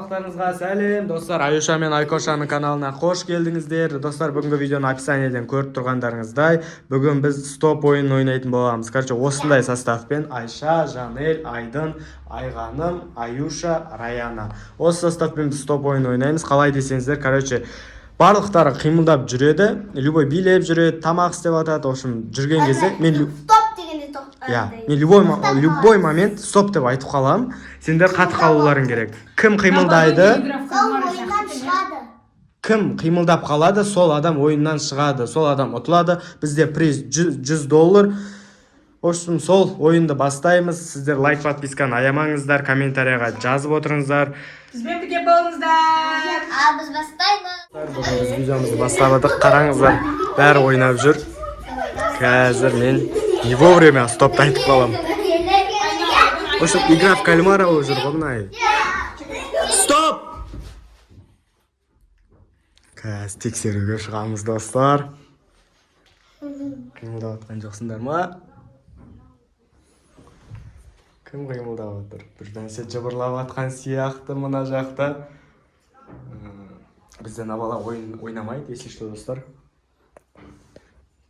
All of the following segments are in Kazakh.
Барлықтарыңызға сәлем. Достар, Аюша мен Айкошаның каналына қош келдіңіздер. Достар, бүгінгі видеоны описаниеден көріп тұрғандарыңыздай, бүгін біз стоп ойынын ойнайтын боламыз. Короче, осындай составпен Айша, Жанель, Айдын, Айғаным, Аюша, Раяна. Осы составпен біз стоп ойын ойнаймыз. Қалай десеңіздер, короче, барлықтары қимылдап жүреді, любой билеп жүреді, тамақ істеп атады. В общем, жүрген кезде мен любой момент стоп деп айтып қаламын. Сендер қатып қалуларың керек. Кім қимылдайды? Кім қимылдап қалады, сол адам ойыннан шығады, сол адам ұтылады. Бізде приз $100. В общем, сол ойынды бастаймыз. Сіздер лайк, подписканы аямаңыздар, комментарияға жазып отырыңыздар. Бізбен бірге болыңыздар. Біз бастаймыз. Біз видеомызды бастадық. Қараңыздар, бәрі ойнап жүр. Қазір мен не вовремя стопты айтып қаламын. В общем, игра в кальмара уже жүр. Стоп! Қазір тексеруге шығамыз, достар. Қимылдап атқан жоқсыңдар ма? Кім қимылдап отыр? Бір нәрсе жыбырлап атқан сияқты мына жақта. Бізден абала ойнамайды, если что, достар.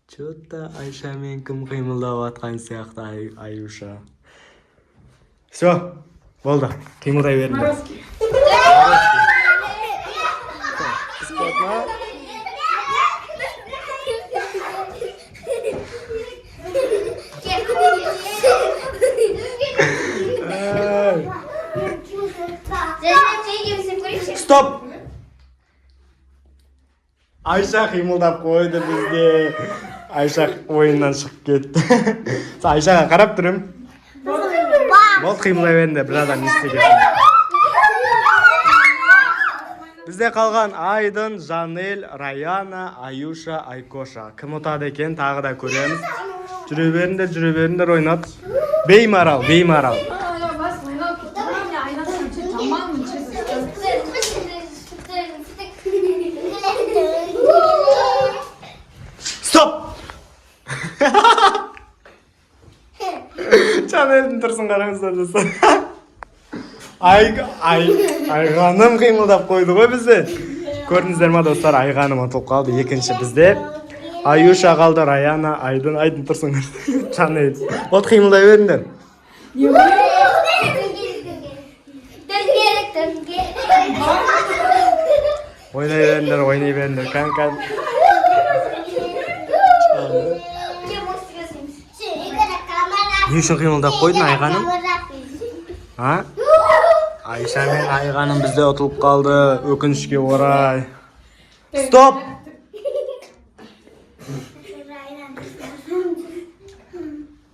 Чё-то Айша мен кім қимылдап атқан сияқты, Аюша. Все, болды. Қимылдай беріңдер. Стоп! Айша қимылдап қойды бізде. Айша ойыннан шығып кетті. Айшаға қарап тұрым. Болды, қимылдай беріңдер, бір адам не істеген. Бізде қалған Айдын, Жанель, Раяна, Аюша, Айкоша. Кім ұтады екен, тағы да көреміз. Жүре беріңдер ойнап. Беймарал. Стоп! Жанелдің тұрсын қараңыздар достар. Айғаным қимылдап қойды ғой бізде. Көрдіңіздер ма достар, Айғаным ұтылып қалды. Екінші бізде Аюша қалды, Раяна, Айдын тұрсын. Жанел. От қимылдай беріңдер. Ойнай беріңдер, канкан. Не үшін қимылдап қойдың, Айғаным? Айша мен Айғаным бізде ұтылып қалды, өкінішке орай. Стоп!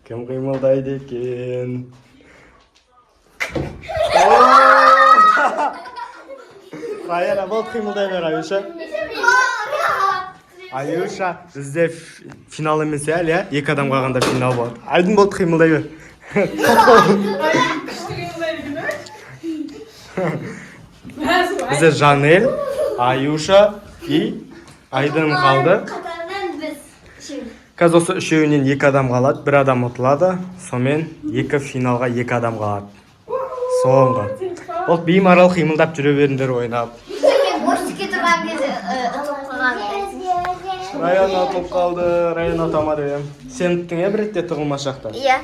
Кім қимылдайды екен? Раяна, болды, қимылдай бер, Аюша. Аюша, бізде финал емес әлі, екі адам қалғанда финал болады. Айдын болды, қимылдай бер. Бізде Жанель, Аюша и Айдын қалды. Қазір осы үшеуінен екі адам қалады, бір адам ұтылады. Сонымен екі финалға екі адам қалады. Соңғы. Ол беймарал қимылдап жүре беріңдер ойнап. Раяна ұтылып қалды, Раяна ұтамады. Сен ұттың бір ретте тұғылмас жақта? Иә.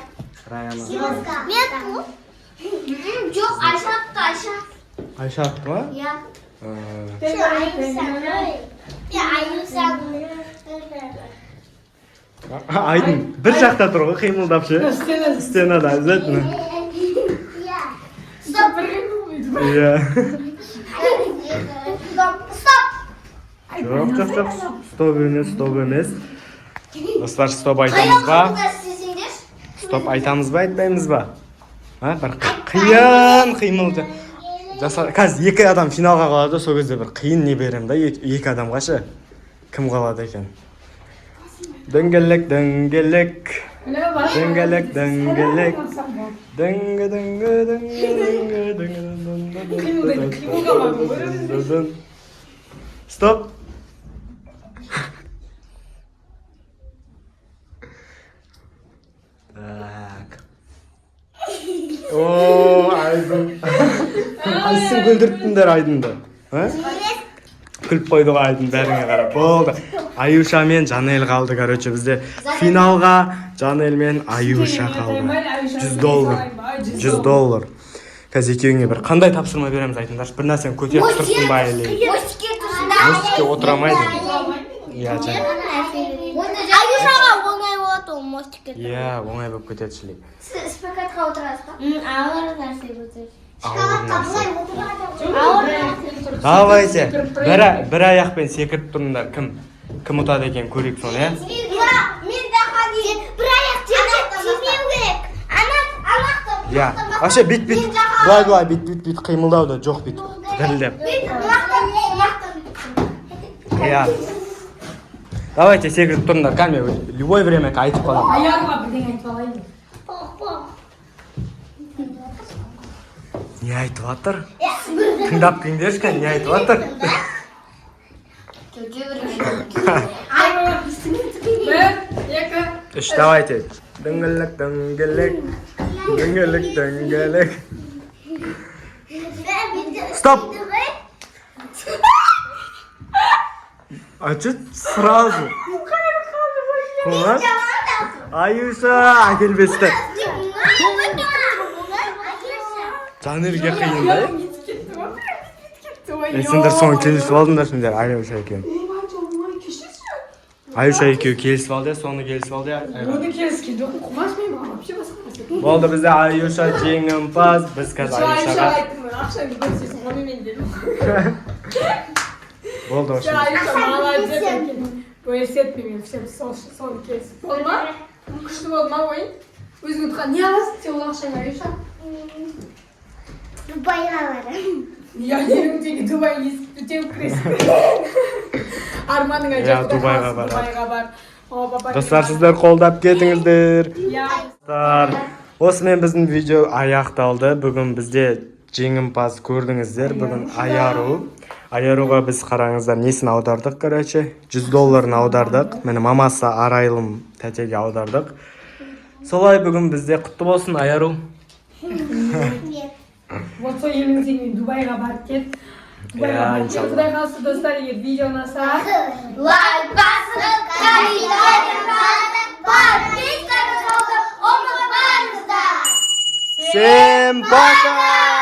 Раяна. Мен жоқ, Айша атты, Айша атты ма? Иә. Айдын бір жақта тұр ғой, қимылдап ше? Стенада, әзетіні. Стоп! Жоқ. Стоп емес. Достар, стоп айтамыз ба? Стоп айтамыз ба, айтпаймыз ба? Бір қиын қимыл жасар. Қазір екі адам финалға қалады, сол кезде бір қиын не берем да, екі адамға ше. Кім қалады екен? Дөңгелек. Стоп! Так. О, Айдын. Қайсысын күлдірттіңдер Айдынды? Күліп қойдық Айдын бәріңе қарап. Болды. Аюша мен Жанел қалды, короче, бізде финалға Жанел мен Аюша қалды. $100. $100. Қазір екеуіңе бір қандай тапсырма береміз айтыңдаршы. Bir нәрсені көтеріп тұрсын ба или? Мостикке отыра алмайды. Иә, жаңа. Аюшаға оңай болады ол мостикке. Иә, оңай болып кетеді шілей. Сіз спекатқа отырасыз ба? Ауыр нәрсе көтеріп. Ауыр нәрсе. Ауыр нәрсе. Давайте. Bir аяқпен секіріп тұрыңдар. Кім ұтады екен көрейік соны, иә? Мен де қадейін. Bir аяқ тимеу керек. Иә. Вообще бүйт. Былай бүйт қимылдау да жоқ бүйт. Дірілдеп. Иә. Давайте секіріп тұрыңдар. Кәлме, любой время айтып қаламын. Аяғыма бірдеңе айтып алайын. Не айтып жатыр? Тыңдап келіңдерші, не айтып жатыр? Bir, екі, Үш, давайте. Дөңгелек. Стоп! А чё сразу? Қоңыз? Аюша, әкелбесті. Жанерге қиын да? Сендер соны келісіп алдыңдар сендер, Аюша екен. Аюша екеуі келісіп алды, соны келісіп алды. Оны келіскен жоқпын, қумашмаймын, вообще басқа нәрсе. Болды, бізде Аюша жеңімпаз, біз қазір Аюшаға. Ақшаңды көрсесің, оны мен дедім. Болды, Все, Аюша, молодец екен. Бөлісетпеймін, соны келісіп. Болды ма? Күшті болды ма ойын? Өзің ұтқан, не аласың сен ол ақшаңа, Аюша? Дубайға барамын. Я тегі Дубай есікті теуіп кіресің. Арманыңа Иә, Дубайға барады. Дубайға бар. Достар, сіздер қолдап кетіңіздер. Иә. Осымен біздің видео аяқталды. Бүгін бізде жеңімпаз көрдіңіздер. Бүгін Аяруға біз қараңыздар несін аудардық, короче. $100 аудардық. Мені мамасы Арайлым тәтеге аудардық. Солай бүгін бізде құтты болсын, Аяру. Вот сол еліңізден Дубайға барып кет. Дубайға барып кет. Құдай қалсы достар, егер видео ұнаса, Лайк басып, комментарий подписка жасауды ұмытпаңыздар. Всем пока!